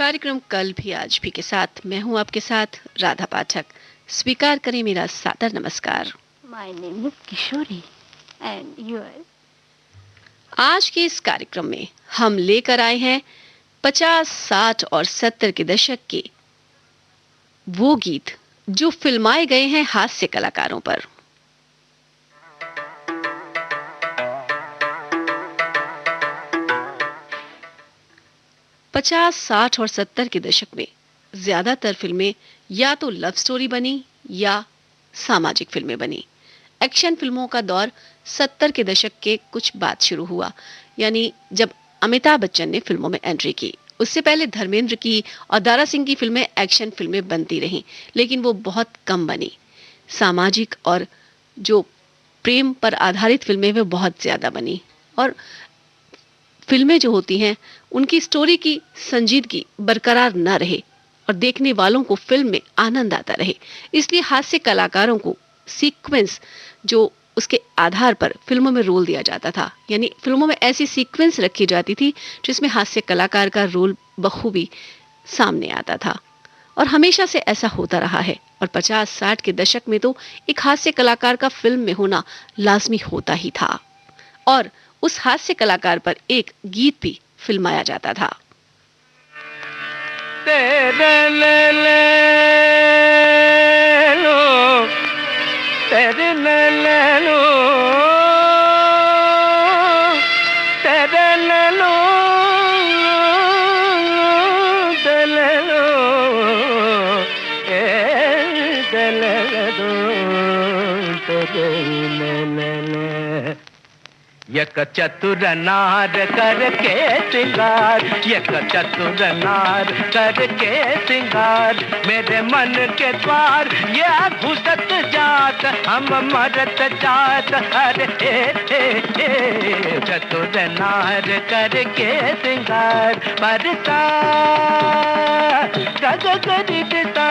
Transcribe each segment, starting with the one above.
कार्यक्रम कल भी आज भी के साथ मैं हूं आपके साथ राधा पाठक। स्वीकार करें मेरा सादर नमस्कार। My name is Kishori and yours? आज के इस कार्यक्रम में हम लेकर आए हैं 50, 60 और 70 के दशक के वो गीत जो फिल्माए गए हैं हास्य कलाकारों पर। पचास, 60 और 70 के दशक में ज्यादातर फिल्में या तो लव स्टोरी बनी या सामाजिक फिल्में बनी। एक्शन फिल्मों का दौर 70 के दशक के कुछ बाद शुरू हुआ, यानी जब अमिताभ बच्चन ने फिल्मों में एंट्री की। उससे पहले धर्मेंद्र की और दारा सिंह की फिल्में एक्शन फिल्में बनती रहीं, लेकिन वो बहुत कम बनी। सामाजिक और जो प्रेम पर आधारित फिल्में वे बहुत ज्यादा बनी, और फिल्में जो होती हैं उनकी स्टोरी की संजीदगी बरकरार न रहे और देखने वालों को फिल्म में आनंद आता रहे। इसलिए हास्य कलाकारों को सीक्वेंस जो उसके आधार पर फिल्मों में रोल दिया जाता था, यानी फिल्मों में ऐसी सीक्वेंस रखी जाती थी जिसमें हास्य कलाकार का रोल बखूबी सामने आता था, और हमेशा से ऐसा होता रहा है। और 50-60 के दशक में तो एक हास्य कलाकार का फिल्म में होना लाजमी होता ही था, और उस हास्य कलाकार पर एक गीत भी फिल्माया जाता था। तेरे ले लो, तेरे ले लो, तेरे ले लो, तेरे लो, तेरे लो, तेरे ले लो। एक चतुर नार करके सिंगार, एक चतुर नार करके सिंगार, मेरे मन के द्वार ये घुसत जात, हम मरत जात। अरे चतुर नार करके सिंगार, बरसा गग गरिता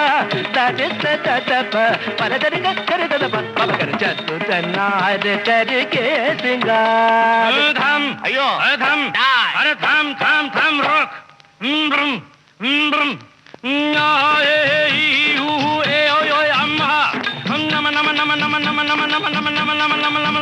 दरित ददप पर दरिग कर ददप बाबा कर। चतुर नार करके सिंगार। थम अयो थम अरे थम थम थम रोक। ब्रम ब्रम ए यू ए ओय ओय अम्मा नम नम नम नम नम नम नम नम नम नम नम नम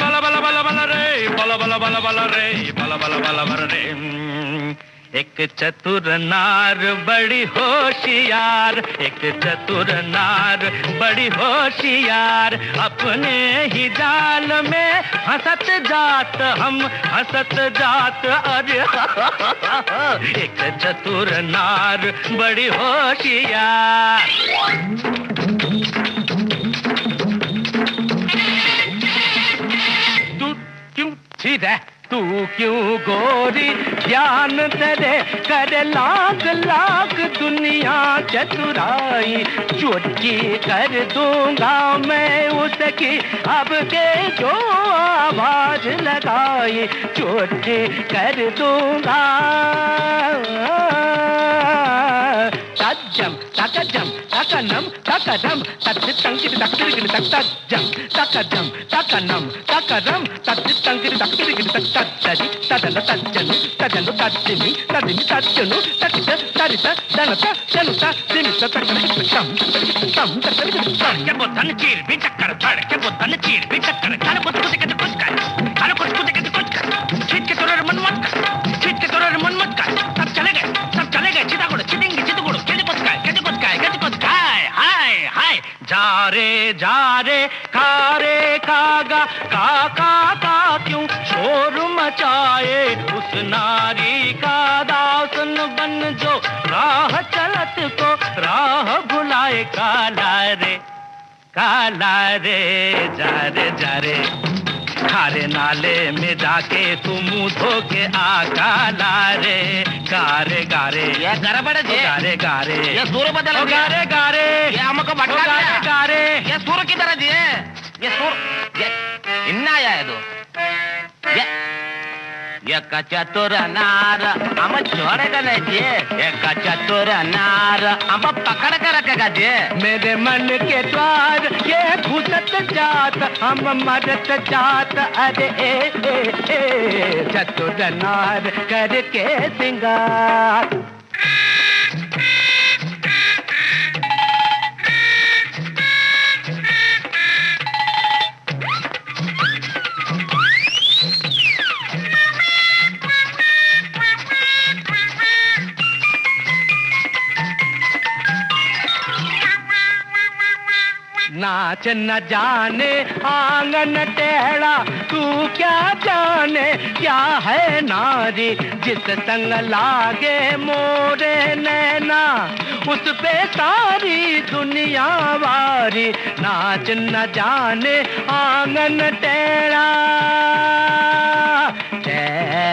बला बला बला बला रे बला बला बला बला रे बला बला बला बला रे। एक चतुर नार बड़ी होशियार, एक चतुर नार बड़ी होशियार, अपने ही जाल में हंसत जात, हम हंसत जात। अरे एक चतुर नार बड़ी होशियार। तू क्यों ठीक है, तू क्यों गोरी ध्यान तेरे कर लाख लाख दुनिया चतुराई, चुटकी कर दूंगा मैं उसकी अब के जो आवाज लगाई, चुटकी कर दूंगा। तज्जम तकजम तकनम तकदम तत्तंकिर तक्तिरिकिर तत्तज्जम तकजम तकनम तकदम तत्तंकिर तक्तिरिकिर तत्तज्जि तदन तज्जनु तदनु तज्जिमि तदिमि तज्जनु ततित तरित दनत जनुत दिमित तकरिकिर तम तम तकरिकिर तम। के बुद्धन चीर भी चक्कर धड़, के बुद्धन चीर भी चक्कर खाने बुद्ध कुछ के कुछ कर, खाने कुछ के कुछ कर, छीट के तोरे मन मत कर, छीट के तोरे मन मत कर। सब चले गए चितागुड़ चिटिंगी चितगुड़ केजी कुछ काय हाय हाय। जा रे खारे खागा काका का क्यों शोर मचाए, उस नारी का दासन बन जो राह चलत को राह भुलाए। काला रे जा रे खारे नाले में जाके तू मुंह धो के आ। काला रे गारे गारे ये गारे बड़े जे गारे गारे ये सूर बदल गारे गारे ये हमको भटका गारे गारे ये सूर की तरह जी ये सूर ये इन्ना आया है तो ये चतुर नार हम छोड़ेगा नहीं जी, एक चतुर नार हम पकड़ कर रखेगा जी। मेरे मन के द्वार ये घुसत जात, हम मरत जात। अरे चतुर नार करके सिंगार। नाच न जाने आंगन टेढ़ा, तू क्या जाने क्या है नारी, जिस संग लागे मोरे नैना उस पे सारी दुनिया वारी। नाच न जाने आंगन टेढ़ा, टेढ़ा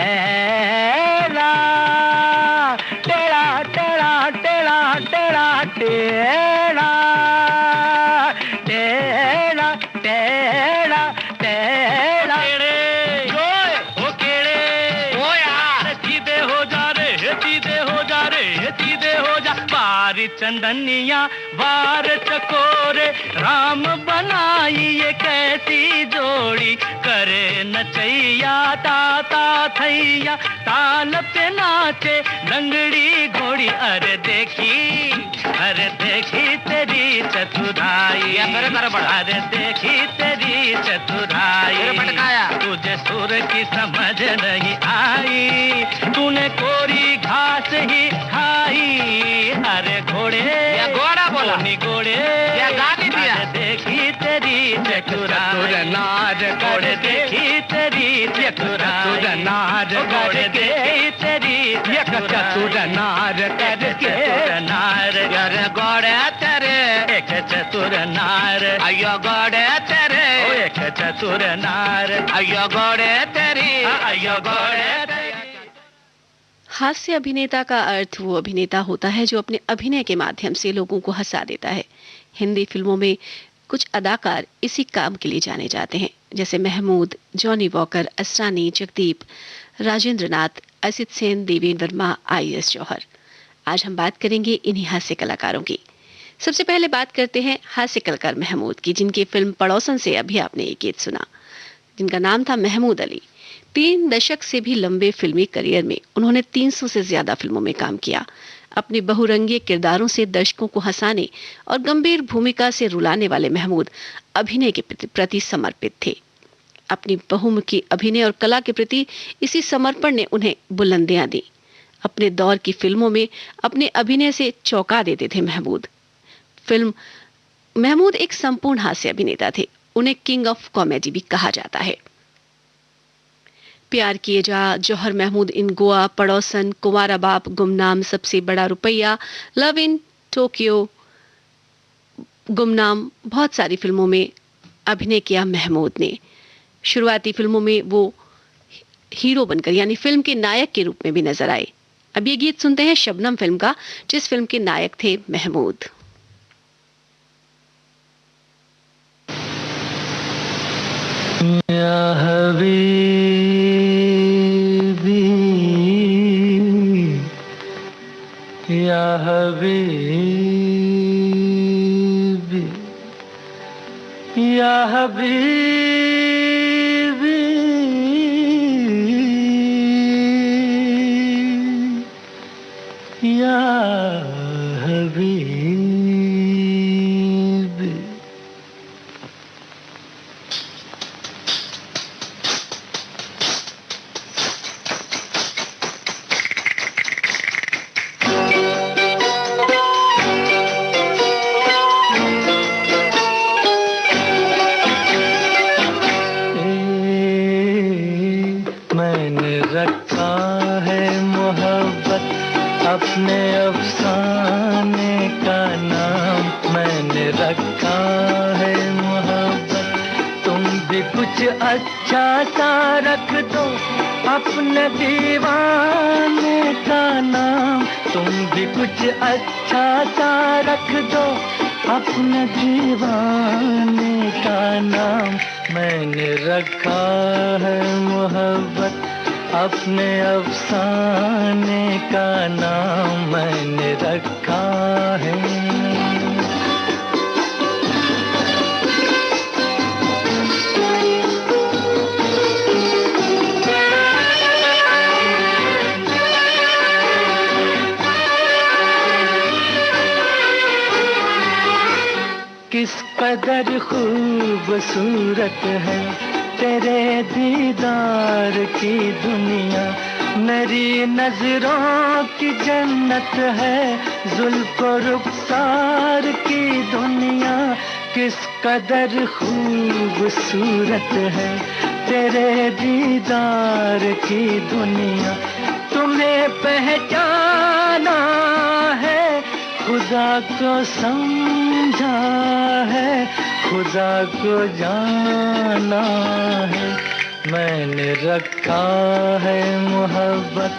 टेढ़ा टेढ़ा टेढ़ा टेढ़ा टेढ़ा टेढ़ा टेढ़ा टेढ़ा। ओ केड़े ओ यार, सीधे हो जा रे, सीधे हो जा रे, सीधे हो जा। बारी चंदनिया वार चकोरे, राम बनाई ये कैसी जोड़ी, करे नचैया ताता थैया, ताल पे नाचे लंगड़ी घोड़ी। अरे देखी तेरी चतुराई, अरे देखी तेरी चतुराई, तुझे सुर की समझ नहीं आई, तूने कोरी घास ही खाई। अरे घोड़े घोड़ा बोला घोड़े गाली दिया, देखी तेरी चतुराई नार घोड़े, देखी तेरी चतुराई नार घोड़े, देखी तेरी चतुर नार करके नार। अरे घोड़े तेरे एक चतुर नार, अयो घोड़े तेरे एक चतुर नार, अयो घोड़े तेरी, अयो घोड़े। हास्य अभिनेता का अर्थ वो अभिनेता होता है जो अपने अभिनय के माध्यम से लोगों को हंसा देता है। हिंदी फिल्मों में कुछ अदाकार इसी काम के लिए जाने जाते हैं, जैसे Mahmood, Johnny walker, Asrani, Jagdeep, Rajendra Nath, Asit Sen, Devendra Verma, IAS जौहर। आज हम बात करेंगे इन्हीं हास्य कलाकारों की। सबसे पहले बात करते हैं हास्य कलाकार महमूद की, जिनकी फिल्म पड़ोसन से अभी आपने एक गीत सुना, जिनका नाम था महमूद अली। 3 दशक से भी लंबे फिल्मी करियर में उन्होंने 300 से ज्यादा फिल्मों में काम किया। अपने बहुरंगी किरदारों से दर्शकों को हंसाने और गंभीर भूमिका से रुलाने वाले महमूद अभिनय के प्रति समर्पित थे। अपनी बहुमुखी अभिनय और कला के प्रति इसी समर्पण ने उन्हें बुलंदियां दी। अपने दौर की फिल्मों में अपने अभिनय से चौंका देते थे महमूद एक संपूर्ण हास्य अभिनेता थे। उन्हें किंग ऑफ कॉमेडी भी कहा जाता है। प्यार किए जा, जौहर महमूद इन गोवा, पड़ोसन, कुंवारा बाप, गुमनाम, सबसे बड़ा रुपया, लव इन टोक्यो, गुमनाम, बहुत सारी फिल्मों में अभिनय किया महमूद ने। शुरुआती फिल्मों में वो हीरो बनकर यानी फिल्म के नायक के रूप में भी नजर आए। अब ये गीत सुनते हैं शबनम फिल्म का, जिस फिल्म के नायक थे महमूद। या हबीबी, या हबीबी, या हबीबी, या हबीबी। अपने अफसाने का नाम मैंने रखा है मोहब्बत। तुम भी कुछ अच्छा सा रख दो अपने दीवाने का नाम। तुम भी कुछ अच्छा सा रख दो अपने दीवाने का नाम। मैंने रखा है मोहब्बत अपने अफसाने का नाम मैंने रखा है। किस कदर खूबसूरत है तेरे दीदार की दुनिया। मेरी नजरों की जन्नत है जुल्फ रुखसार की दुनिया। किस कदर खूबसूरत है तेरे दीदार की दुनिया, तुम्हें पहचाना है, खुदा को समझा है, खुदा को जाना है। मैंने रखा है मोहब्बत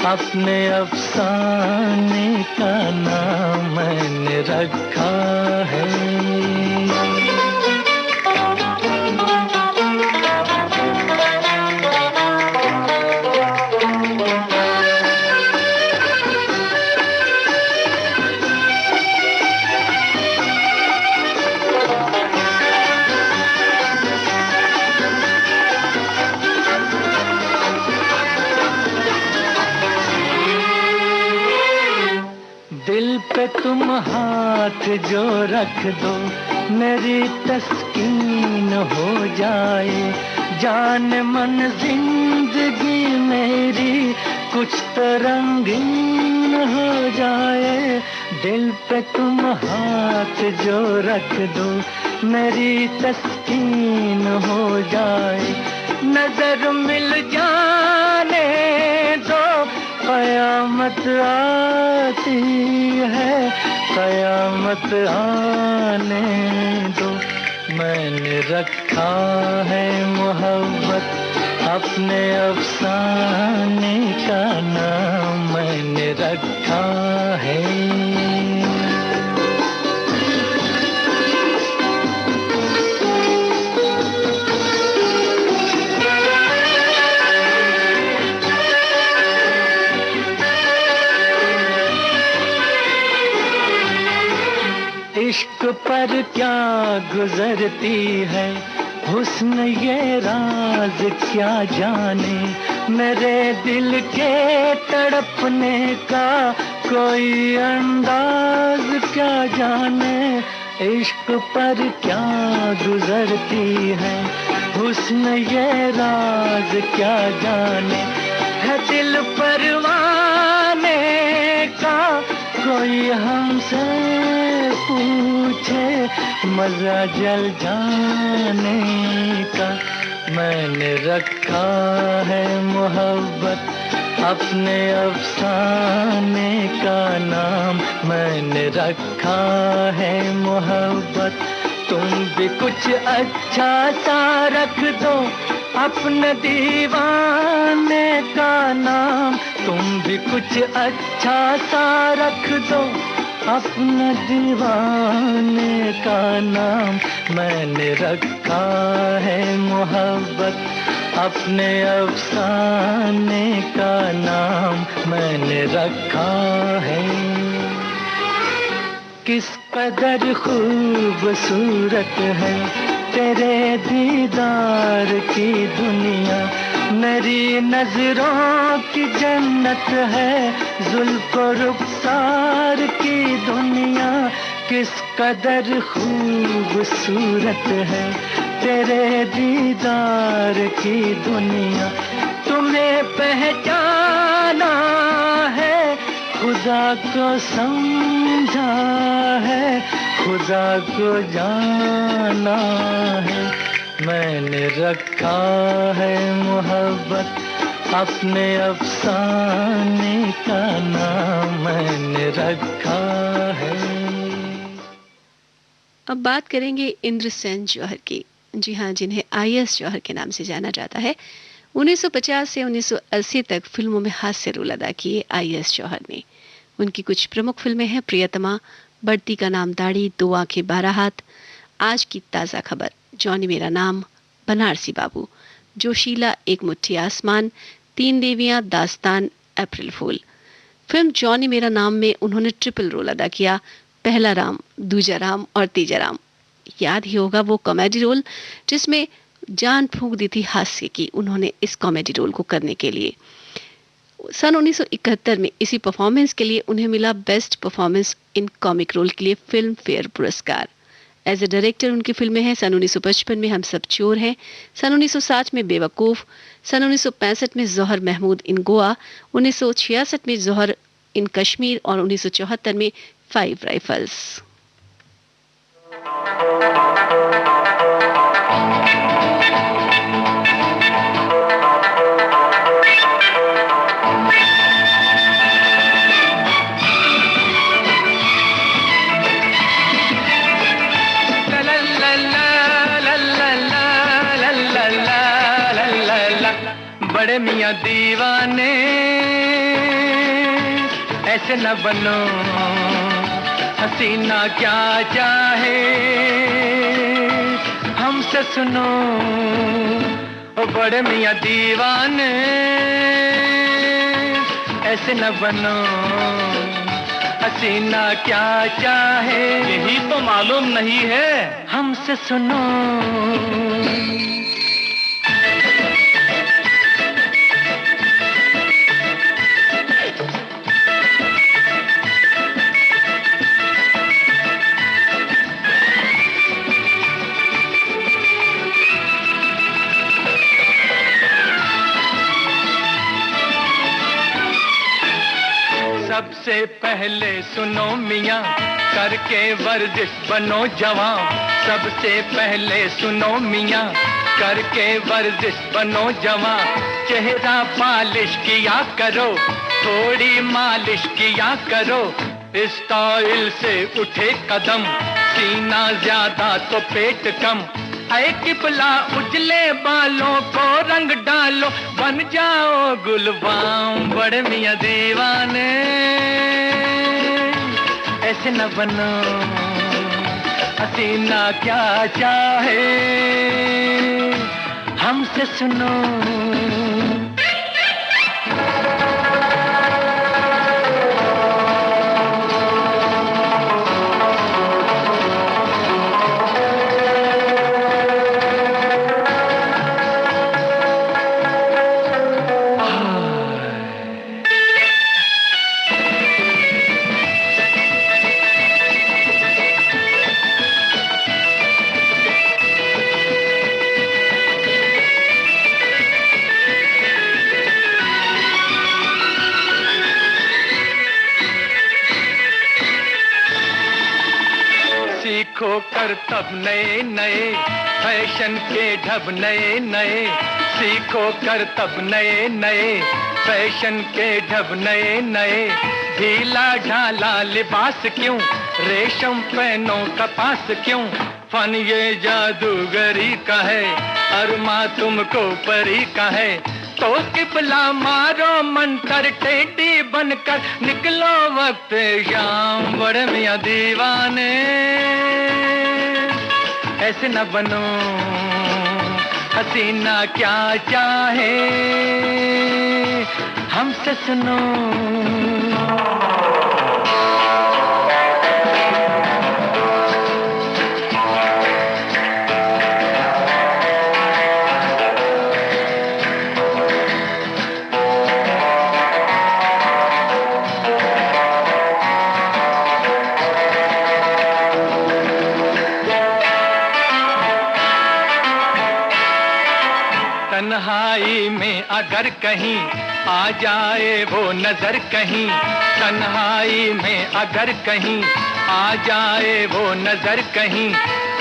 अपने अफसाने का नाम, मैंने रखा है। दिल पे तुम हाथ जो रख दो मेरी तस्कीन हो जाए, जान मन जिंदगी मेरी कुछ तो रंगीन हो जाए। दिल पे तुम हाथ जो रख दो मेरी तस्कीन हो जाए, नजर मिल जाने दो कयामत आती है, कयामत आने दो। मैंने रखा है मोहब्बत अपने अफसाने का नाम, मैंने रखा है। इश्क पर क्या गुजरती है हुस्न ये राज क्या जाने, मेरे दिल के तड़पने का कोई अंदाज क्या जाने। इश्क पर क्या गुजरती है हुस्न ये राज क्या जाने, है दिल परवाने का कोई हमसे पूछे मजा जल जाने का। मैंने रखा है मोहब्बत अपने अफसाने का नाम, मैंने रखा है मोहब्बत। तुम भी कुछ अच्छा सा रख दो अपने दीवाने का नाम, तुम भी कुछ अच्छा सा रख दो अपना दीवाने का नाम। मैंने रखा है मोहब्बत अपने अफसाने का नाम, मैंने रखा है। किस कदर खूबसूरत है तेरे दीदार की दुनिया, मेरी नजरों की जन्नत है जुल्फ रुखसार की दुनिया। किस कदर खूबसूरत है तेरे दीदार की दुनिया, तुम्हें पहचाना है, खुदा को समझा है, खुदा को जाना है। मैंने रखा है मोहब्बत अपने अफसाने का नाम, मैंने रखा है। अब बात करेंगे इंद्रसेन जौहर की। जी हाँ, जिन्हें आईएएस जौहर के नाम से जाना जाता है। 1950 से 1980 तक फिल्मों में हास्य रोल अदा किए आईएएस जौहर ने। उनकी कुछ प्रमुख फिल्में हैं प्रियतमा, बढ़ती का नाम दाढ़ी, दो आंखें 12 हाथ, आज की ताज़ा खबर, जॉनी मेरा नाम, बनारसी बाबू, जोशीला, एक मुट्ठी आसमान, तीन देवियां, दास्तान, अप्रैल फूल। फिल्म जॉनी मेरा नाम में उन्होंने ट्रिपल रोल अदा किया, पहला राम, दूजा राम और तीजा राम। याद ही होगा वो कॉमेडी रोल जिसमें जान फूंक दी थी हास्य की उन्होंने इस कॉमेडी रोल को करने के लिए। सन 1971 में इसी परफॉर्मेंस के लिए उन्हें मिला best performance in comic role के लिए फिल्म फेयर पुरस्कार। एज ए डायरेक्टर उनकी फिल्में हैं सन 1955 में हम सब चोर हैं, सन 1960 में बेवकूफ़, सन 1965 में जौहर महमूद इन गोवा, 1966 में जौहर इन कश्मीर और 1974 में 5 राइफल्स। बड़े मियाँ दीवाने ऐसे न बनो, हसीना क्या चाहे हमसे सुनो। ओ बड़े मियाँ दीवाने ऐसे न बनो, हसीना क्या चाहे यही तो मालूम नहीं है हमसे सुनो। सबसे पहले सुनो मियाँ करके वर्जिश बनो जवां। सबसे पहले सुनो मियाँ करके वर्जिश बनो जवां। चेहरा पालिश किया करो, थोड़ी मालिश किया करो। स्टाइल से उठे कदम, सीना ज्यादा तो पेट कम। ऐ किबला उजले बालों को रंग डालो, बन जाओ गुलबाम। बड़े मियाँ दीवाने ऐसे न बनो, हसीना क्या चाहे हमसे सुनो। सीखो करतब नए नए, फैशन के ढब नए नए। सीखो करतब नए नए, फैशन के ढब नए नए। ढीला ढाला लिबास क्यों, रेशम पहनो कपास क्यों। फन ये जादूगरी का है, अरमा तुमको परी का है। तो किबला मारो मंतर, टेढ़ी बनकर निकलो वक्त शाम। बड़े मियाँ दीवाने ऐसे न बनो, हसीना क्या चाहे हमसे सुनो। तन्हाई में अगर कहीं आ जाए वो नजर कहीं, तन्हाई में अगर कहीं आ जाए वो नजर कहीं।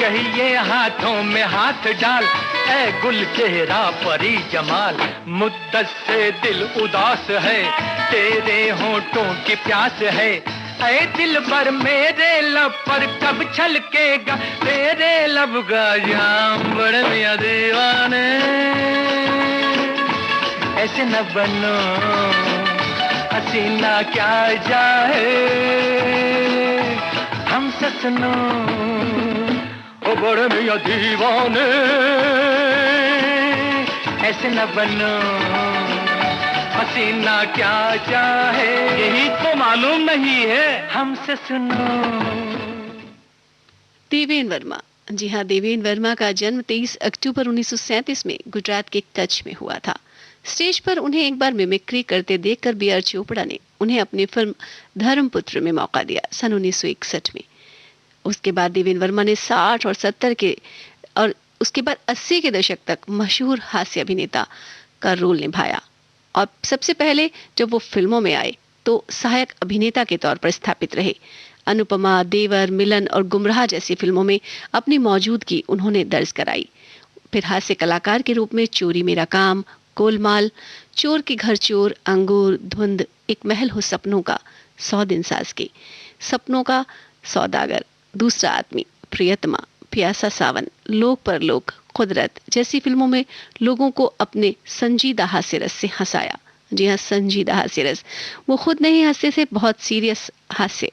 कहिए हाथों में हाथ डाल, ऐ गुल चेहरा परी जमाल। मुद्दत से दिल उदास है, तेरे होठों की प्यास है। ऐ दिल भर मेरे लब पर कब छलकेगा तेरे लब का जाम। बड़े मियाँ दीवाने ऐसे न बनो, हसीना क्या चाहे हमसे सुनो। ओ बड़े मियाँ दीवाने ऐसे न बनो, हसीना क्या चाहे यही तो मालूम नहीं है हमसे सुनो। देवेंद्र वर्मा। जी हाँ, देवेंद्र वर्मा का जन्म 23 अक्टूबर 1937 में गुजरात के कच्छ में हुआ था। स्टेज पर उन्हें एक बार मिमिक्री करते देखकर बी आर चोपड़ा ने उन्हें अपनी फिल्म धर्मपुत्र में मौका दिया सन 1961 में। उसके बाद देवेंद्र वर्मा ने 60 और 70 के और उसके बाद 80 के दशक तक मशहूर हास्य अभिनेता का रोल निभाया। और सबसे पहले जब वो फिल्मों में आए तो सहायक अभिनेता के तौर पर स्थापित रहे। अनुपमा, देवर, मिलन और गुमराह जैसी फिल्मों में अपनी मौजूदगी उन्होंने दर्ज कराई। फिर हास्य कलाकार के रूप में चोरी मेरा काम, गोलमाल, चोर के घर चोर, अंगूर, धुंध, एक महल हो सपनों का, 100 दिन सास के, सपनों का सौदागर, दूसरा आदमी, प्रियतमा, प्यासा सावन, लोक परलोक, कुदरत जैसी फिल्मों में लोगों को अपने संजीदा हास्य रस से हंसाया। जी हाँ, संजीदा हास्य रस। वो खुद नहीं हंसते थे, बहुत सीरियस हास्य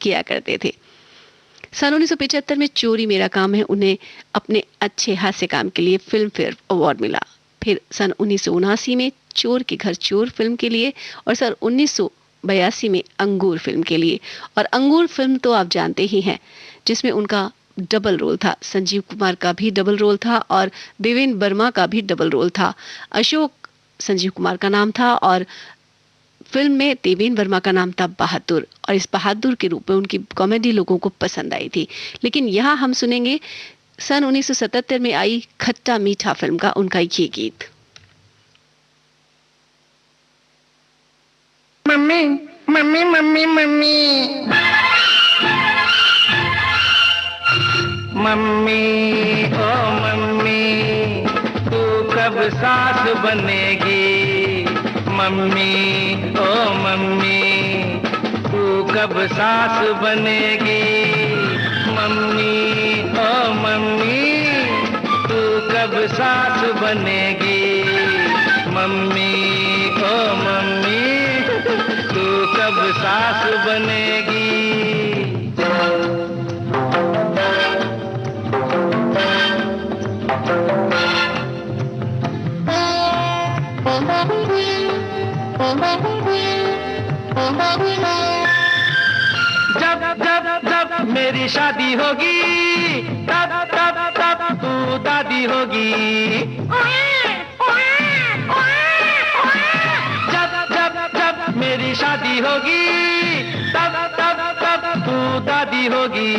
किया करते थे। सन 1975 में चोरी मेरा काम है उन्हें अपने अच्छे हास्य काम के लिए फिल्म फेयर अवार्ड मिला। फिर सन 1979 में चोर के घर चोर फिल्म के लिए और सन 1982 में अंगूर फिल्म के लिए। और अंगूर फिल्म तो आप जानते ही हैं, जिसमें उनका डबल रोल था। संजीव कुमार का भी डबल रोल था और देवेंद्र वर्मा का भी डबल रोल था। अशोक संजीव कुमार का नाम था और फिल्म में देवेंद्र वर्मा का नाम था बहादुर, और इस बहादुर के रूप में उनकी कॉमेडी लोगों को पसंद आई थी। लेकिन यहाँ हम सुनेंगे सन 1977 में आई खट्टा मीठा फिल्म का उनका ये गीत। Mummy mummy mummy mummy mummy ओ मम्मी, तू कब सास बनेगी? मम्मी ओ मम्मी, तू कब सास बनेगी? मम्मी ओ मम्मी, तू कब सास बनेगी? मम्मी ओ मम्मी, तू कब सास बनेगी? जब जब जब मेरी शादी होगी, तब तब तब तू दादी होगी। जब जब जब मेरी शादी होगी, तब तब तब तू दादी होगी।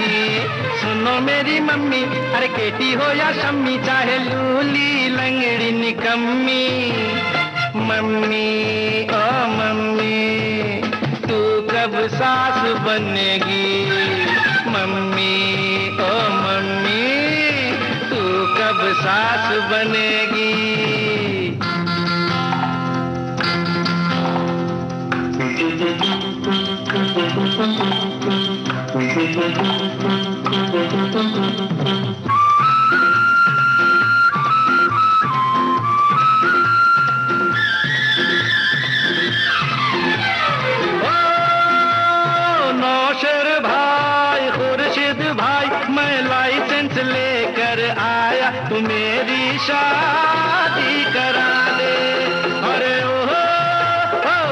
सुनो मेरी मम्मी, अरे केटी हो या शम्मी, चाहे लूली लंगड़ी निकम्मी। मम्मी ओ मम्मी, तू कब सास बनेगी? मम्मी ओ मम्मी, तू कब सास बनेगी? नौशर भाई, खुर्शीद भाई, मैं लाइसेंस लेकर आया, तू मेरी शादी करा दे। अरे ओ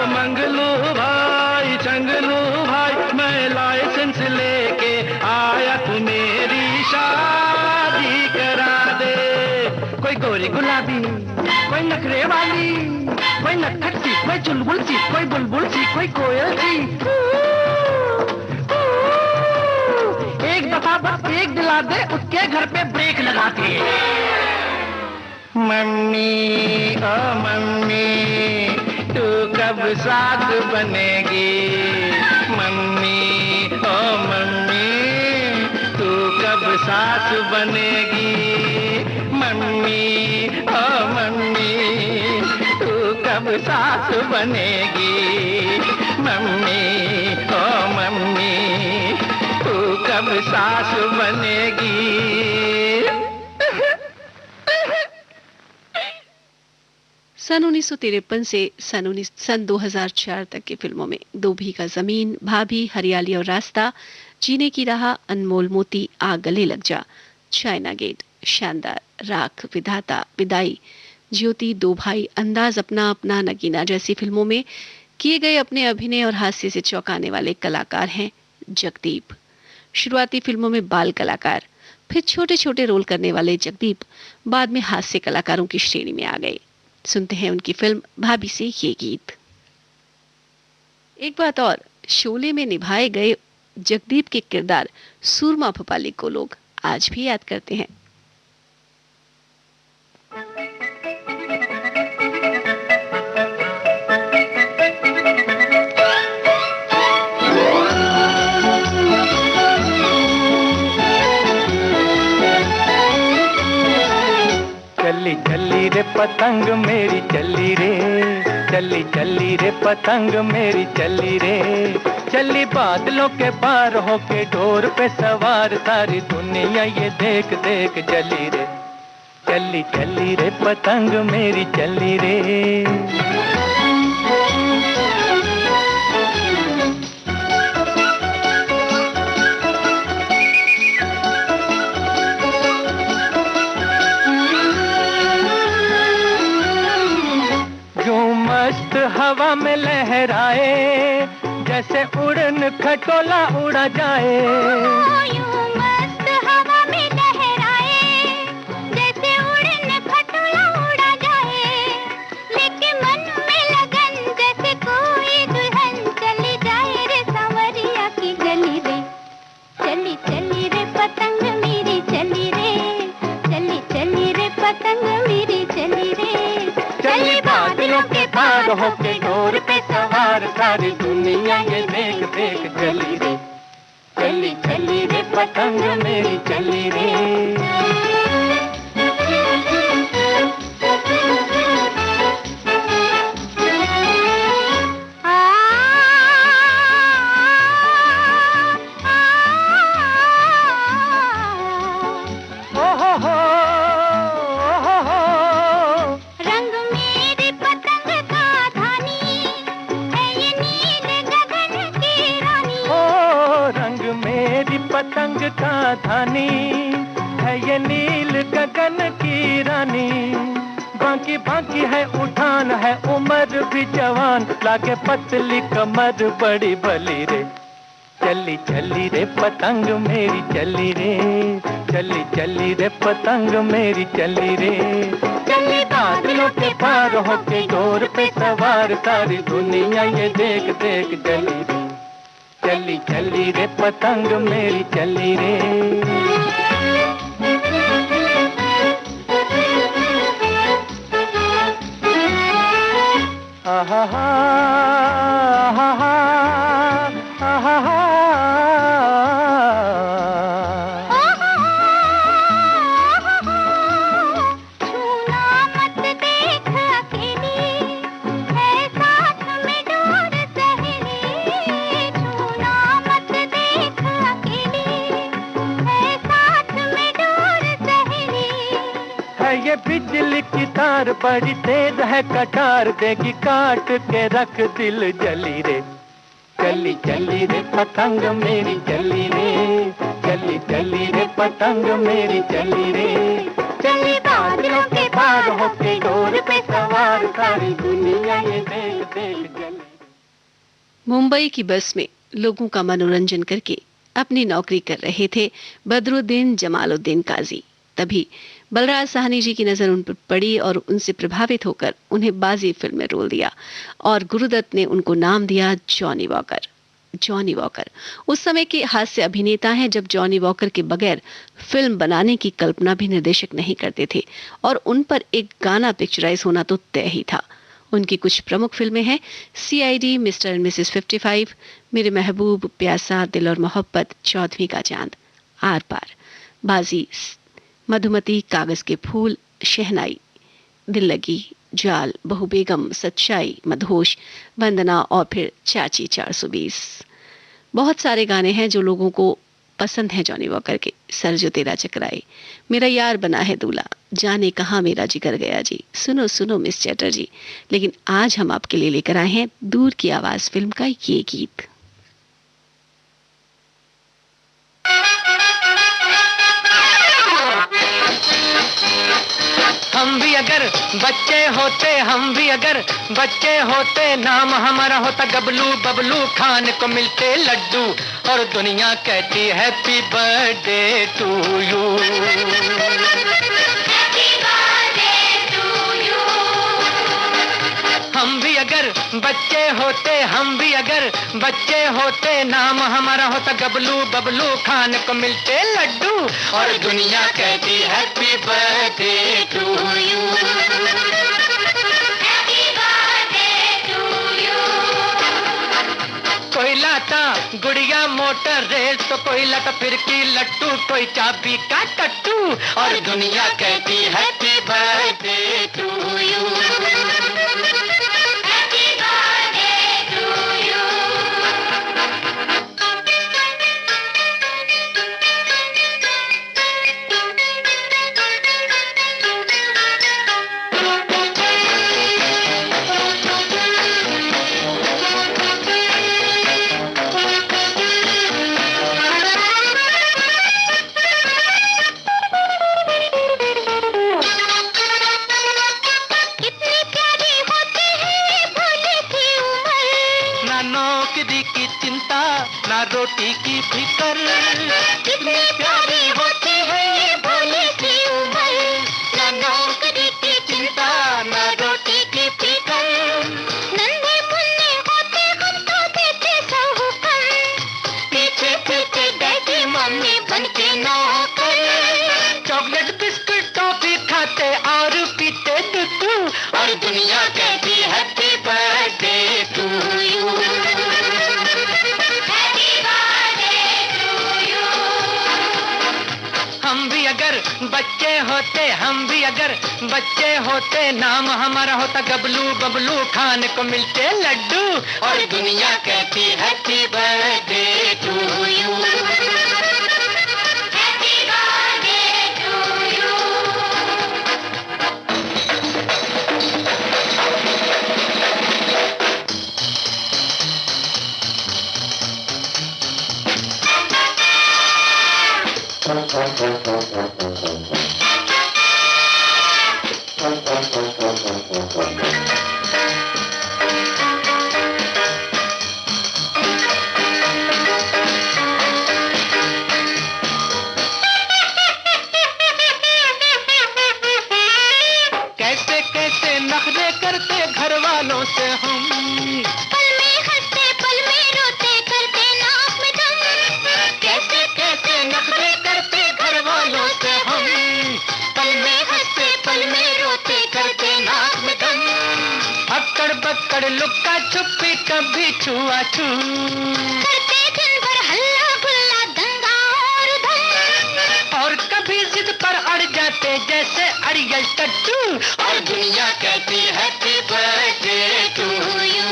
मंगलू भाई, चंगलू भाई, मैं लाइसेंस लेके आया, तू मेरी शादी करा दे। कोई गोरी गुलाबी, कोई नखरे वाली, कोई नटखट सी, कोई चुलबुल सी, कोई बुलबुल सी, कोई कोयल सी। एक दफा बस एक दिला दे, उसके घर पे ब्रेक लगाते। मम्मी ओ मम्मी, तू कब सास बनेगी? मम्मी ओ मम्मी, तू कब सास बनेगी? मम्मी ओ मम्मी, तू कब सास बनेगी? मम्मी ओ मम्मी, तू कब सास बनेगी? सन 1953 से सन 2004 तक की फिल्मों में दो भीगा जमीन, भाभी, हरियाली और रास्ता, जीने की राह, अनमोल मोती, आ गले लग जा, चाइना गेट, शानदार, राख, विधाता, विदाई, ज्योति, दो भाई, अंदाज अपना अपना, नगीना जैसी फिल्मों में किए गए अपने अभिनय और हास्य से चौंकाने वाले कलाकार हैं जगदीप। शुरुआती फिल्मों में बाल कलाकार, फिर छोटे छोटे रोल करने वाले जगदीप बाद में हास्य कलाकारों की श्रेणी में आ गए। सुनते हैं उनकी फिल्म भाभी से ये गीत। एक बात और, शोले में निभाए गए जगदीप के किरदार सूरमा भोपाली को लोग आज भी याद करते हैं। पतंग मेरी चली रे, चली चली रे पतंग मेरी चली रे। चली बादलों के पार होके डोर पे सवार, सारी दुनिया ये देख देख जली रे, चली चली रे पतंग मेरी चली रे। मस्त हवा में लहराए, जैसे उड़न खटोला उड़ा जाए। यूं मस्त हवा में लहराए, जैसे उड़न खटोला उड़ा जाए। लेके मन में लगन, जैसे कोई दुल्हन चली जाए रे सांवरिया की गली रे। चली चली रे पतंग मेरी चली रे, चली चली रे पतंग मेरी चली रे। चली बादलों के पार होके डोर पे सवार, सारी दुनिया ये देख देख चली रे, चली चली रे पतंग मेरी चली रे। पतंग का धानी है ये नील गगन की रानी। बाकी बाकी है उठान, है उम्र भी जवान, लागे पतली कमर बड़ी भली रे। चली चली रे पतंग मेरी चली रे, चली चली रे पतंग मेरी चली रे। चली बादलों के पार होके डोर पे सवार, सारी दुनिया ये देख देख जली रे, चली चली रे पतंग मेरी चली रे। आहा हा आहा हा आहा हा। ये बिजली की तार बड़ी तेज है, कटार देगी काट के रख दिल जली रे। चली चली रे पतंग मेरी चली रे, चली चली रे पतंग मेरी चली रे। चली बादलों के पार होके डोर पे सवार, सारी दुनिया ये देख देख जली। मुंबई की बस में लोगों का मनोरंजन करके अपनी नौकरी कर रहे थे बदरुद्दीन जमालुद्दीन काजी। तभी बलराज साहनी जी की नजर उन पर पड़ी और उनसे प्रभावित होकर उन्हें बाजी फिल्म में रोल दिया और गुरुदत्त ने उनको नाम दिया जॉनी वॉकर। जॉनी वॉकर उस समय के हास्य अभिनेता हैं जब जॉनी वॉकर के बगैर फिल्म बनाने की कल्पना भी निर्देशक नहीं करते थे और उन पर एक गाना पिक्चराइज होना तो तय ही था। उनकी कुछ प्रमुख फिल्में हैं सीआईडी, मिस्टर एंड मिसेस 55, मेरे महबूब, प्यासा, दिल और मोहब्बत, चौदहवीं का चांद, आर पार, बाजी, मधुमती, कागज के फूल, शहनाई, दिल लगी, जाल, बहू बेगम, सच्चाई, मदहोश, वंदना और फिर चाची 420। बहुत सारे गाने हैं जो लोगों को पसंद हैं जॉनी वॉकर के। सर जो तेरा चकराए, मेरा यार बना है दूल्हा, जाने कहाँ मेरा जिगर गया जी, सुनो सुनो मिस चैटर्जी। लेकिन आज हम आपके लिए लेकर आए हैं दूर की आवाज फिल्म का ये गीत। हम भी अगर बच्चे होते, हम भी अगर बच्चे होते, नाम हमारा होता गबलू बबलू, खाने को मिलते लड्डू और दुनिया कहती हैप्पी बर्थडे टू यू। हम भी अगर बच्चे होते, हम भी अगर बच्चे होते, नाम हमारा होता गबलू बबलू, खाने को मिलते लड्डू और दुनिया कहती हैप्पी बर्थडे टू यू। कोई लाता गुड़िया मोटर रेस तो कोई लट फिर की लट्टू कोई चाबी का टट्टू और दुनिया कहती हैप्पी बर्थडे टू यू ना रोटी की फिकर कितनी प्यारी होती है ये भोली सी उम्र ना नौकरी की चिंता ना रोटी की फिकर नन्हे मुन्ने होते हम तो देते साहूकर पीछे पीछे डैडी मम्मी बनके नौकर चॉकलेट बिस्कुट टॉफी खाते और पीते दूध और दुनिया कहती हैप्पी बर्थडे टू यू हम भी अगर बच्चे होते नाम हमारा होता गबलू बबलू खाने को मिलते लड्डू और दुनिया कहती happy birthday to you happy birthday to you लुक्का छुपी कभी छुआ छू करते दिन भर हल्ला गुल्ला दंगा और धम और कभी जिद पर अड़ जाते जैसे अड़ियल टट्टू और दुनिया कहती happy birthday to you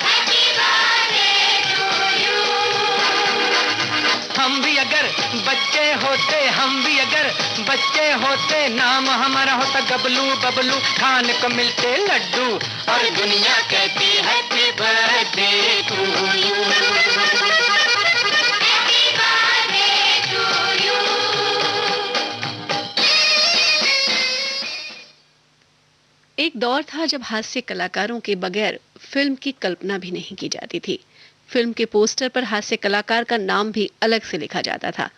happy birthday to you हम भी अगर बच्चे होते नाम हमारा होता गबलू बबलू खाने को मिलते लड्डू और दुनिया कहती happy birthday to you happy birthday to you. एक दौर था जब हास्य कलाकारों के बगैर फिल्म की कल्पना भी नहीं की जाती थी। फिल्म के पोस्टर पर हास्य कलाकार का नाम भी अलग से लिखा जाता था।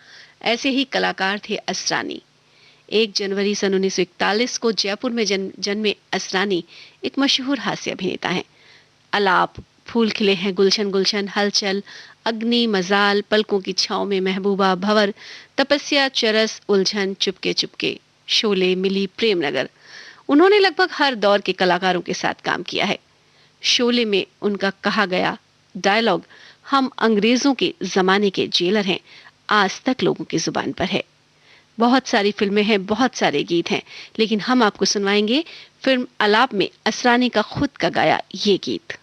ऐसे ही कलाकार थे असरानी। 1 जनवरी सन 1941 को जयपुर में जन्मे असरानी एक मशहूर हास्य अभिनेता हैं। अलाप, फूल खिले हैं गुलशन गुलशन, हलचल, अग्नि, मजाल, पलकों की छांव में महबूबा, भंवर, तपस्या, चरस, उलझन, चुपके चुपके, शोले, मिली, प्रेम नगर। उन्होंने लगभग हर दौर के कलाकारों के साथ काम किया है। शोले में उनका कहा गया डायलॉग, हम अंग्रेजों के जमाने के जेलर हैं, आज तक लोगों की जुबान पर है। बहुत सारी फिल्में हैं, बहुत सारे गीत हैं, लेकिन हम आपको सुनवाएंगे फिल्म अलाप में असरानी का खुद का गाया ये गीत।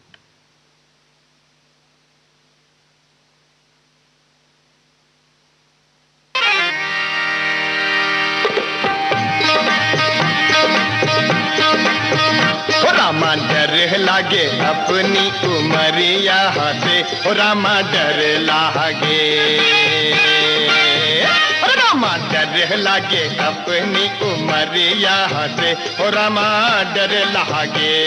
रामा डर लागे अपनी उमरिया से, रामा डर लागे, रामा डर लागे अपनी उमरिया से, रामा डर लागे।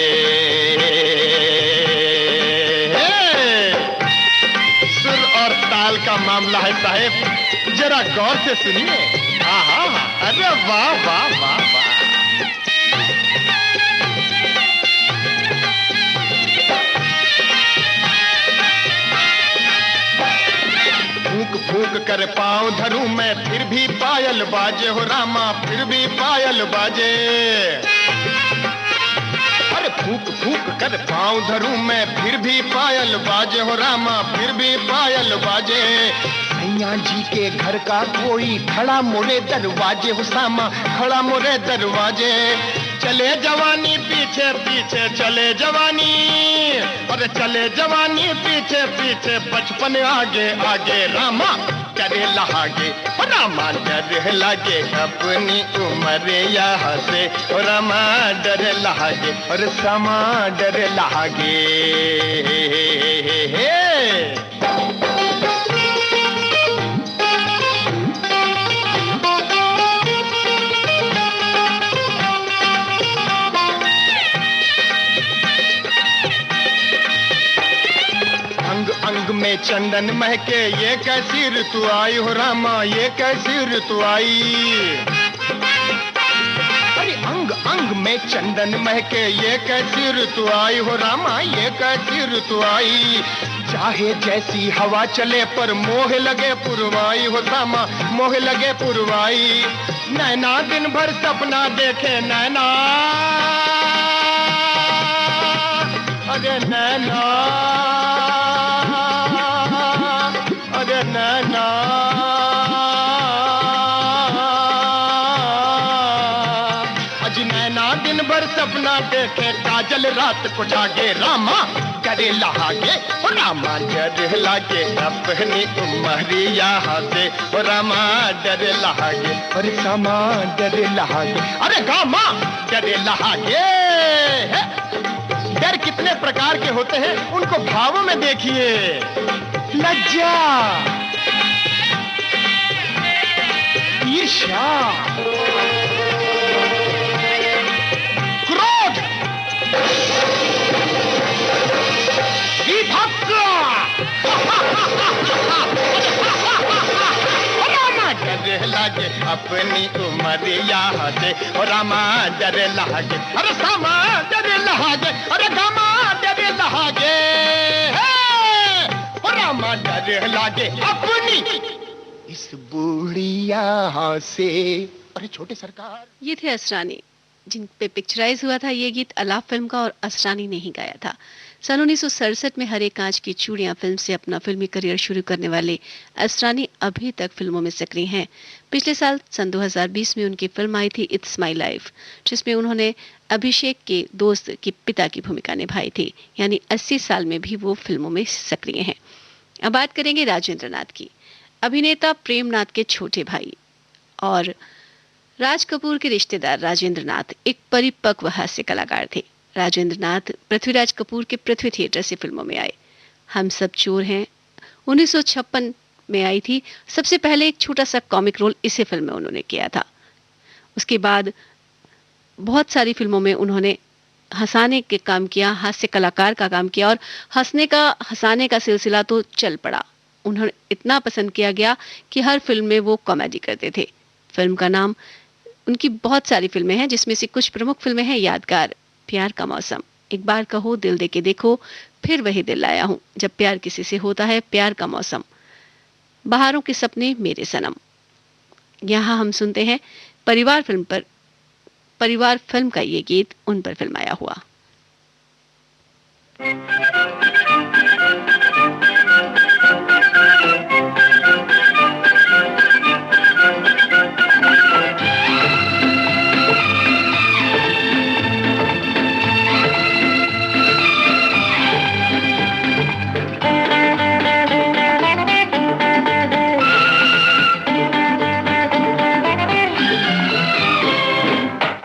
सुर और ताल का मामला है साहेब, जरा गौर से सुनिए। आहा, अरे वाह वाह वाह वाह। फूक कर पाँव धरूं मैं फिर भी पायल बाजे, हो रामा फिर भी पायल बाजे। अरे फूक फूक कर पाँव धरूं मैं, फिर भी पायल बाजे हो रामा, फिर भी पायल बाजे। सैया जी के घर का कोई खड़ा मोरे दरवाजे हो सामा, खड़ा मोरे दरवाजे। चले जवानी पीछे पीछे चले जवानी, अरे चले जवानी पीछे पीछे, बचपन आगे आगे रामा करे लहागे, रामा डर लागे अपनी उम्र यहाँ से, रामा डर लहागे और समा डर लहागे। अंग में चंदन महके, ये कैसी ऋतु आई हो रामा, ये कैसी ऋतु आई। अरे अंग अंग में चंदन महके, ये कैसी ऋतु आई हो रामा, ये कैसी ऋतु आई। चाहे जैसी हवा चले पर मोह लगे पुरवाई हो रामा, मोह लगे पुरवाई। नैना दिन भर सपना देखे नैना, अरे नैना, अरे नैना, अज नैना दिन भर सपना देखे, काजल रात को जागे रामा करे लहागे, रामा डर लागे अपनी उम्र यहाँ से, रामा डर लहागे और समा डर लहागे, अरे गामा डर लहागे। डर कितने प्रकार के होते हैं उनको भावों में देखिए। लज्जा, ईर्ष्या, क्रोध, विभक्ति, डर लागे अपनी उम्र यहाँ से, रामा डर लागे अरे सामा डर लागे, अरे गामा डर लागे, रामा डर लागे अपनी इस बूढ़िया से। अरे छोटे सरकार, ये थे असरानी, जिन पे पिक्चराइज हुआ था ये गीत अलाप फिल्म का, और असरानी ने ही गाया था। सन 1967 में हरे कांच की चूड़ियां फिल्म से अपना फिल्मी करियर शुरू करने वाले असरानी अभी तक फिल्मों में सक्रिय हैं। पिछले साल सन 2020 में उनकी फिल्म आई थी इट्स माई लाइफ, जिसमें उन्होंने अभिषेक के दोस्त के पिता की भूमिका निभाई थी। यानी 80 साल में भी वो फिल्मों में सक्रिय हैं। अब बात करेंगे राजेंद्र नाथ की। अभिनेता प्रेम नाथ के छोटे भाई और राज कपूर के रिश्तेदार राजेंद्र नाथ एक परिपक्व हास्य कलाकार थे। राजेंद्र नाथ पृथ्वीराज कपूर के पृथ्वी थिएटर से फिल्मों में आए। हम सब चोर हैं 1956 में आई थी। सबसे पहले एक छोटा सा कॉमिक रोल इसी फिल्म में उन्होंने किया था। उसके बाद बहुत सारी फिल्मों में उन्होंने हंसाने के काम किया, हास्य कलाकार का काम किया, और हंसाने का सिलसिला तो चल पड़ा। उन्हें इतना पसंद किया गया कि हर फिल्म में वो कॉमेडी करते थे। फिल्म का नाम, उनकी बहुत सारी फिल्में हैं जिसमें से कुछ प्रमुख फिल्में हैं यादगार, प्यार का मौसम, एक बार कहो, दिल दे के देखो, फिर वही दिल लाया हूं, जब प्यार किसी से होता है, प्यार का मौसम, बहारों के सपने, मेरे सनम। यहाँ हम सुनते हैं परिवार फिल्म का ये गीत, उन पर फिल्माया हुआ।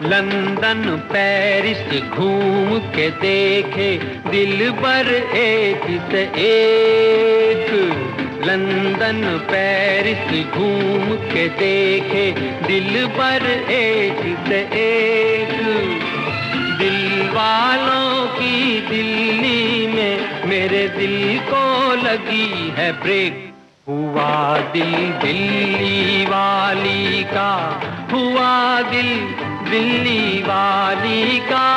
लंदन पेरिस घूम के देखे दिल भर एक से एक, लंदन पेरिस घूम के देखे दिल भर एक से एक, दिल वालों की दिल्ली में मेरे दिल को लगी है ब्रेक। हुआ दिल दिल्ली वाली का, हुआ दिल दिल्ली वाली का।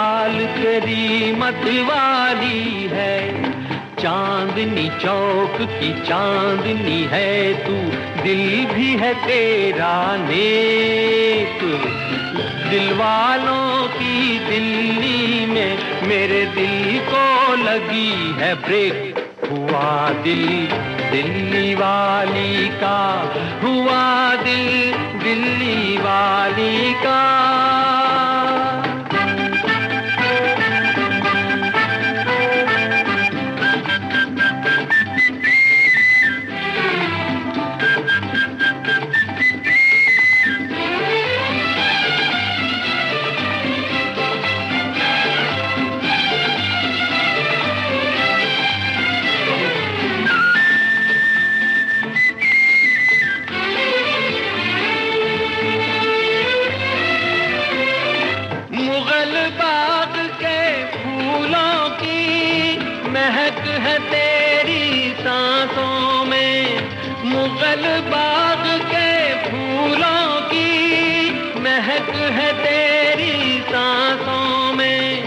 चाल तेरी मतवाली है, चांदनी चौक की चांदनी है तू, दिल भी है तेरा नेक। दिल वालों की दिल्ली में मेरे दिल को लगी है ब्रेक। हुआ दिल दिल्ली वाली का, हुआ दिल दिल्ली वाली का। महक है तेरी सांसों में, मुगल बाग के फूलों की महक है तेरी सांसों में।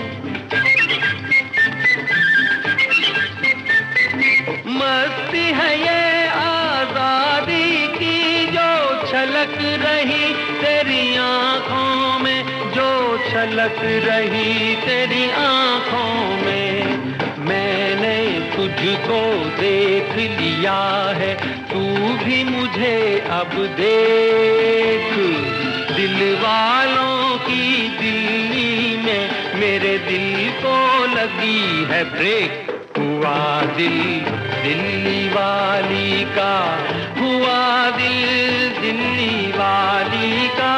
मस्ती है ये आजादी की जो छलक रही तेरी आंखों में, जो छलक रही तेरी आंखों में। मैंने तुझको देख लिया है, तू भी मुझे अब देख। दिल वालों की दिल्ली में मेरे दिल को लगी है ब्रेक। हुआ दिल दिल्ली वाली का, हुआ दिल दिल्ली वाली का।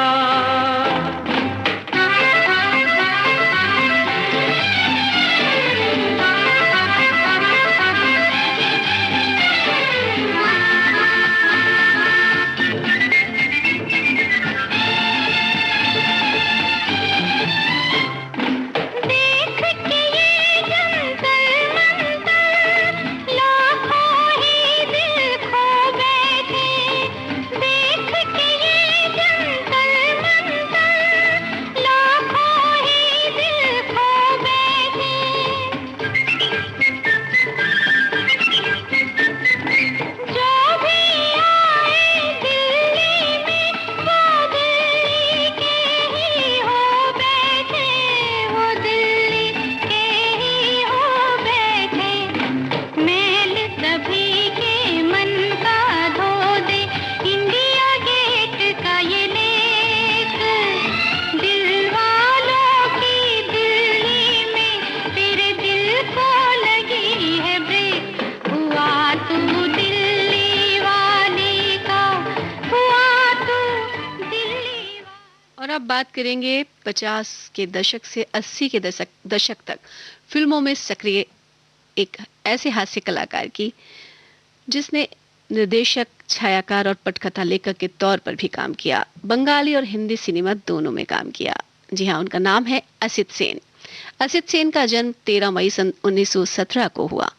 अब बात करेंगे 50 के दशक से 80 के दशक तक फिल्मों में सक्रिय एक ऐसे हास्य कलाकार की जिसने निर्देशक, छायाकार और पटकथा लेखक के तौर पर भी काम किया। बंगाली और हिंदी सिनेमा दोनों में काम किया। जी हाँ, उनका नाम है असित सेन। असित सेन का जन्म 13 मई सन 1917 को हुआ।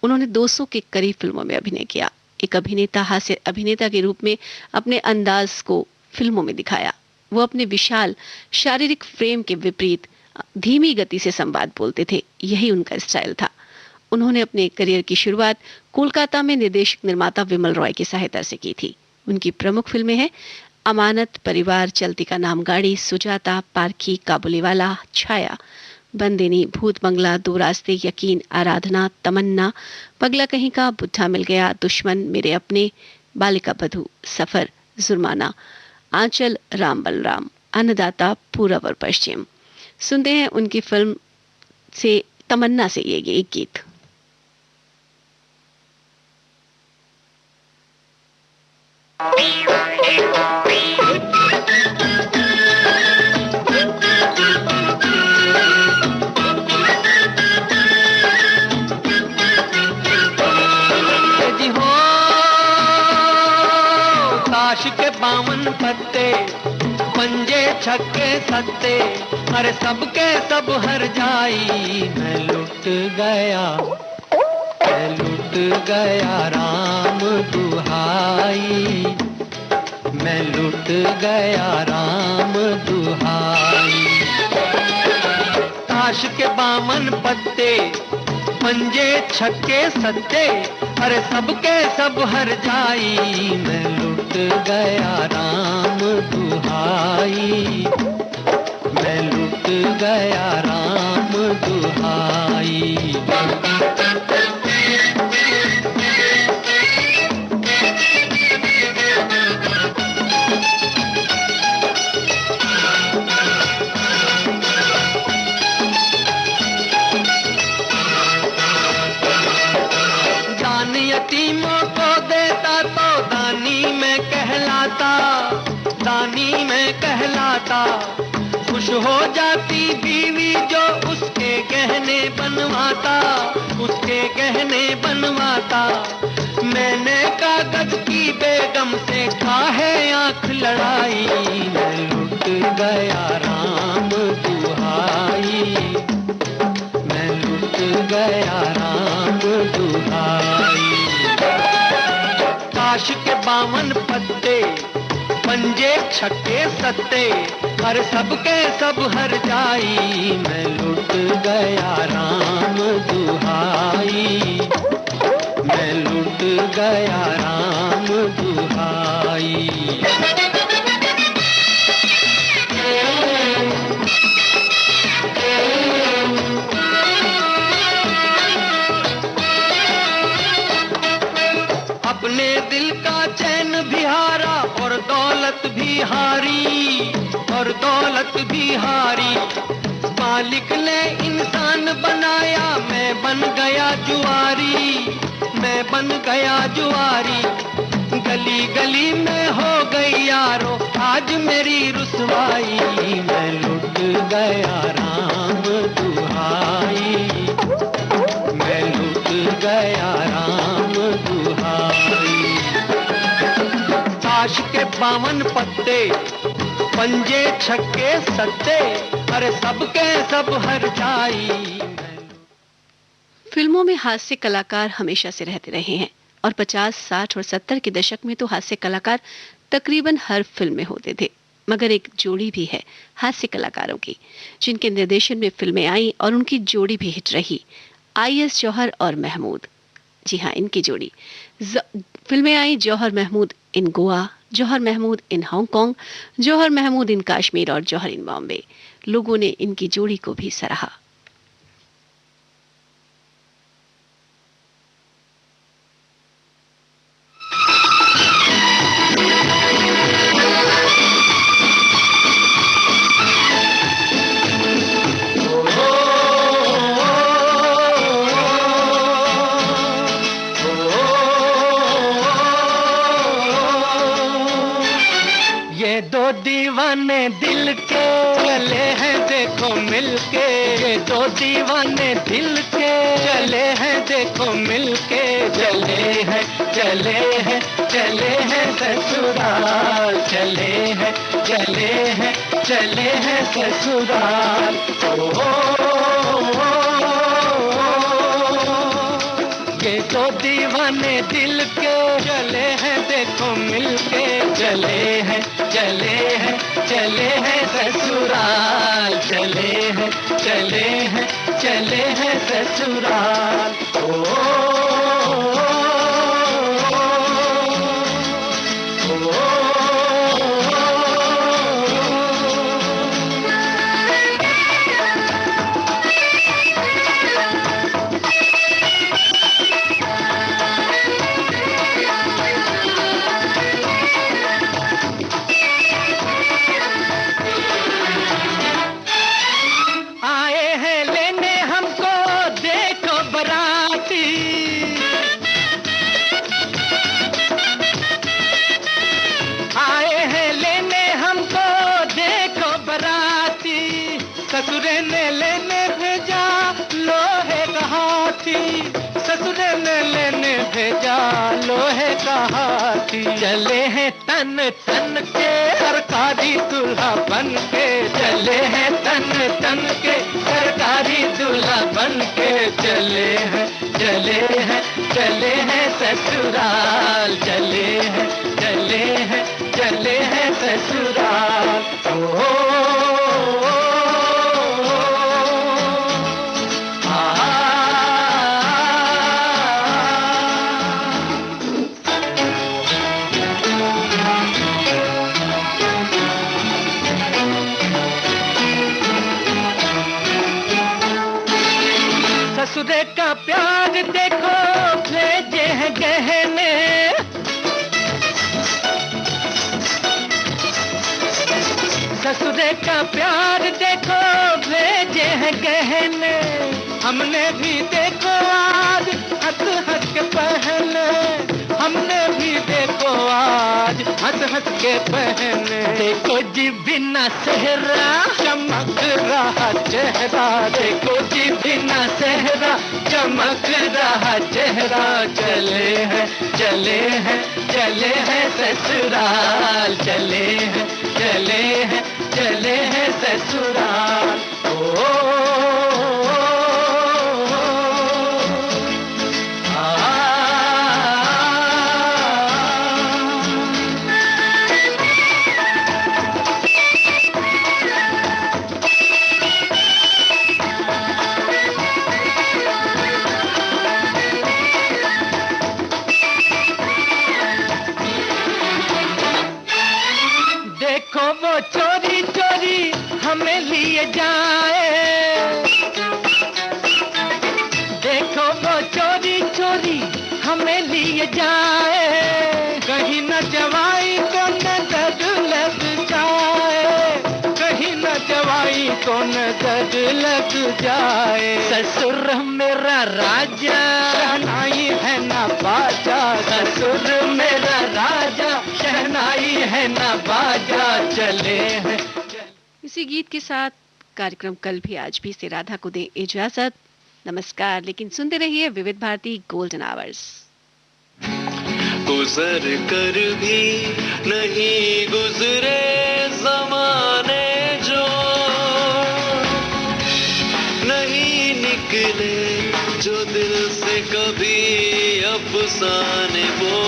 उन्होंने 200 के करीब फिल्मों में अभिनय किया। एक अभिनेता, हास्य अभिनेता के रूप में अपने अंदाज को फिल्मों में दिखाया। वो अपने विशाल शारीरिक फ्रेम के विपरीत धीमी गति से संवाद बोलते थे, यही उनका स्टाइल था। उन्होंने अपने करियर की शुरुआत कोलकाता में निर्देशक निर्माता विमल रॉय की सहायता से की थी। उनकी प्रमुख फिल्में हैं अमानत, परिवार, चलती का नाम गाड़ी, सुजाता, पारखी, काबुलीवाला, छाया, बंदिनी, भूत बंगला, दो रास्ते, यकीन, आराधना, तमन्ना, पगला कहीं का, बुढ़ा मिल गया, दुश्मन, मेरे अपने, बालिका बधू, सफर, जुर्माना, आंचल, राम बलराम, अन्नदाता, पूरब और पश्चिम। सुनते हैं उनकी फिल्म से तमन्ना से ये एक गीत। ताश के 52 पत्ते, पंजे छक्के सत्ते, अरे सबके सब हर जाई। मैं लुट गया, मैं लुट गया राम दुहाई, मैं लुट गया राम दुहाई। ताश के 52 पत्ते, पंजे छक्के सत्ते, अरे सबके सब हर जाई, मैं लुट गया राम दुहाई, मैं लुट गया राम दुहाई। दान यतीमों को देता तो दानी में कहलाता, दानी में कहलाता। खुश हो जाती बीवी जो उसके गहने बनवाता, उसके गहने बनवाता। मैंने कागज की बेगम से काहे आंख लड़ाई, मैं लुट गया राम दुहाई, मैं लुट गया राम दुहाई। ताश के 52 पत्ते, पंजे छक्के सत्ते, हर सबके सब हर जाई, मैं लुट गया राम दुहाई, मैं लुट गया राम दुहाई। अपने दिल का चैन भी हारा और दौलत भी हारी, और दौलत भी हारी। मालिक ने इंसान बनाया, मैं बन गया जुआरी, मैं बन गया जुआरी। गली गली में हो गई यारो आज मेरी रुसवाई, मैं लुट गया राम दुहाई, मैं लुट गया राम दुहाई। ताश के 52 पत्ते, पंजे छक्के सत्ते, अरे सबके सब हर जाई। फिल्मों में हास्य कलाकार हमेशा से रहते रहे हैं और 50, 60 और 70 के दशक में तो हास्य कलाकार तकरीबन हर फिल्म में होते थे। मगर एक जोड़ी भी है हास्य कलाकारों की जिनके निर्देशन में फिल्में आई और उनकी जोड़ी भी हिट रही, IS जौहर और महमूद। जी हाँ, इनकी जोड़ी फिल्में आई, जौहर महमूद इन गोवा, जौहर महमूद इन हांगकांग, जौहर महमूद इन कश्मीर और जौहर इन बॉम्बे। लोगों ने इनकी जोड़ी को भी सराहा। दो दीवाने दिल के चले हैं देखो मिलके, ये दो दीवाने दिल के चले हैं देखो मिलके। चले हैं चले हैं चले हैं ससुराल, चले हैं चले हैं चले हैं ससुराल। ये दो दीवाने दिल के चले हैं देखो मिलके। चले हैं चले हैं चले हैं ससुराल, चले हैं चले हैं चले हैं ससुराल। ससुरे ने लेने भेजा लोहे का हाथी, ससुरे ने लेने भेजा लोहे का हाथी। चले हैं तन तन के सरकारी दूल्हा बन के, चले हैं तन तन के सरकारी दूल्हा बन के। चले हैं चले हैं चले हैं ससुराल, चले हैं चले हैं चले हैं ससुराल। ससुरे का प्यार देखो भेजे हैं गहने, ससुरे का प्यार देखो भेजे हैं गहने, हमने भी देखो आज हंस हंस के पहने, हमने भी देखो आज हंस हंस के पहने। देखो जी बिना सेहरा चमक रहा चेहरा, देखो जी बिना सेहरा चमक रहा चेहरा, चले हैं चले हैं चले हैं ससुराल, चले हैं चले हैं चले हैं ससुराल। देखो वो चोरी चोरी हमें लिए जाए, देखो वो चोरी चोरी हमें लिए जाए, कहीं न जवाई को नजर लग जाए, कहीं न जवाई को नजर लग जाए। ससुर मेरा राजा शहनाई है ना बाजा, ससुर मेरा राजा शहनाई है ना बाजा, चले हैं। इसी गीत के साथ कार्यक्रम कल भी आज भी से राधा को दे इजाजत। नमस्कार, लेकिन सुनते रहिए विविध भारती गोल्डन आवर्स। गुजर कर भी नहीं गुजरे जमाने जो, नहीं निकले जो दिल से कभी अफसाने वो,